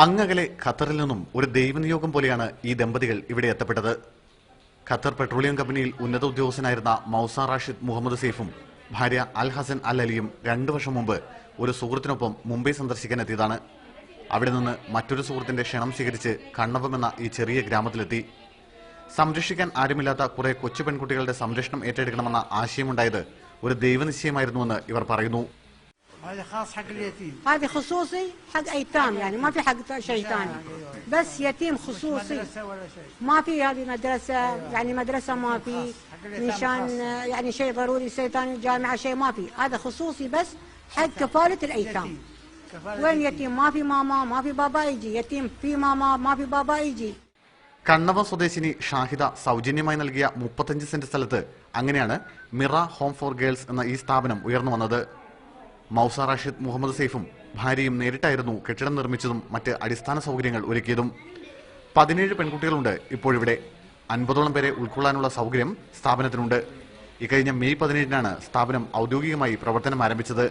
അങ്ങകലെ ഖത്തറിൽ നിന്നും ഒരു ദൈവനിയോഗം പോലെയാണ് ഈ ദമ്പതികൾ ഇവിടെ എത്തപ്പെട്ടത്. ഖത്തർ പെട്രോളിയം കമ്പനിയിൽ ഉന്നത ഉദ്യോഗസ്ഥനായിരുന്ന മൗസ റാഷിദ് മുഹമ്മദ് സെയ്ഫും ഭാര്യ അൽ ഹസൻ അൽ അലിയും 2 വർഷം മുമ്പ് ഒരു സുഹൃത്തിനൊപ്പം മുംബൈ സന്ദർശിക്കാൻ എത്തിയതാണ്. അവിടെ നിന്ന് മറ്റൊരു സുഹൃത്തിന്റെ ക്ഷണം സ്വീകരിച്ച് കണ്ണവം എന്ന ഈ ചെറിയ ഗ്രാമത്തിലെത്തി. സംരക്ഷിക്കാൻ ആരുമില്ലാത്ത കുറെ കൊച്ചു പെൺകുട്ടികളുടെ സംരക്ഷണം ഏറ്റെടുക്കണമെന്ന ആശയമുണ്ടായത് ഒരു ദൈവനിശ്ചയമായിരുന്നുവെന്ന് ഇവർ പറയുന്നു. هذا خاص حق اليتيم. هذا خصوصي حق ايتام يعني ما في حق شيء ثاني بس يتيم خصوصي ما في هذه مدرسه يعني مدرسه ما في نشان يعني شيء ضروري شيء ثاني جامعه شيء ما في هذا خصوصي بس حق كفاله الايتام. وين يتيم ما في ماما ما في بابا يجي يتيم في ماما ما في بابا يجي. കണ്ണവ സ്വദേശിനി ഷാഹിദ സൗജന്യമായി നൽകിയ 35 സെന്റ് സ്ഥലത്ത് അങ്ങനെയാണ് മിറ ഹോം ഫോർ ഗേൾസ് എന്ന ഈ സ്ഥാപനം ഉയർന്നു വന്നത്. മൗസ റാഷിദ് മുഹമ്മദ് സെയ്ഫും ഭാര്യയും നേരിട്ടായിരുന്നു കെട്ടിടം നിർമ്മിച്ചതും മറ്റ് അടിസ്ഥാന സൗകര്യങ്ങൾ ഒരുക്കിയതും. 17 പെൺകുട്ടികളുണ്ട് ഇപ്പോഴിവിടെ. 50ഓളം പേരെ ഉൾക്കൊള്ളാനുള്ള സൗകര്യം സ്ഥാപനത്തിനുണ്ട്. ഇക്കഴിഞ്ഞ മെയ് 17-നാണ് സ്ഥാപനം ഔദ്യോഗികമായി പ്രവർത്തനം ആരംഭിച്ചത്.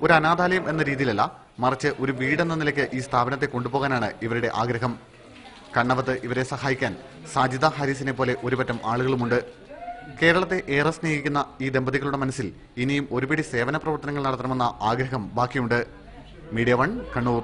ഒരു അനാഥാലയം എന്ന രീതിയിലല്ല, മറിച്ച് ഒരു വീടെന്ന നിലയ്ക്ക് ഈ സ്ഥാപനത്തെ കൊണ്ടുപോകാനാണ് ഇവരുടെ ആഗ്രഹം. കണ്ണവത്ത് ഇവരെ സഹായിക്കാൻ സാജിദ ഹാരിസിനെ പോലെ ഒരുപറ്റം ആളുകളുമുണ്ട്. കേരളത്തെ ഏറെ സ്നേഹിക്കുന്ന ഈ ദമ്പതികളുടെ മനസ്സിൽ ഇനിയും ഒരുപിടി സേവന പ്രവർത്തനങ്ങൾ നടത്തണമെന്ന ആഗ്രഹം ബാക്കിയുണ്ട്. മീഡിയ 1 കണ്ണൂർ.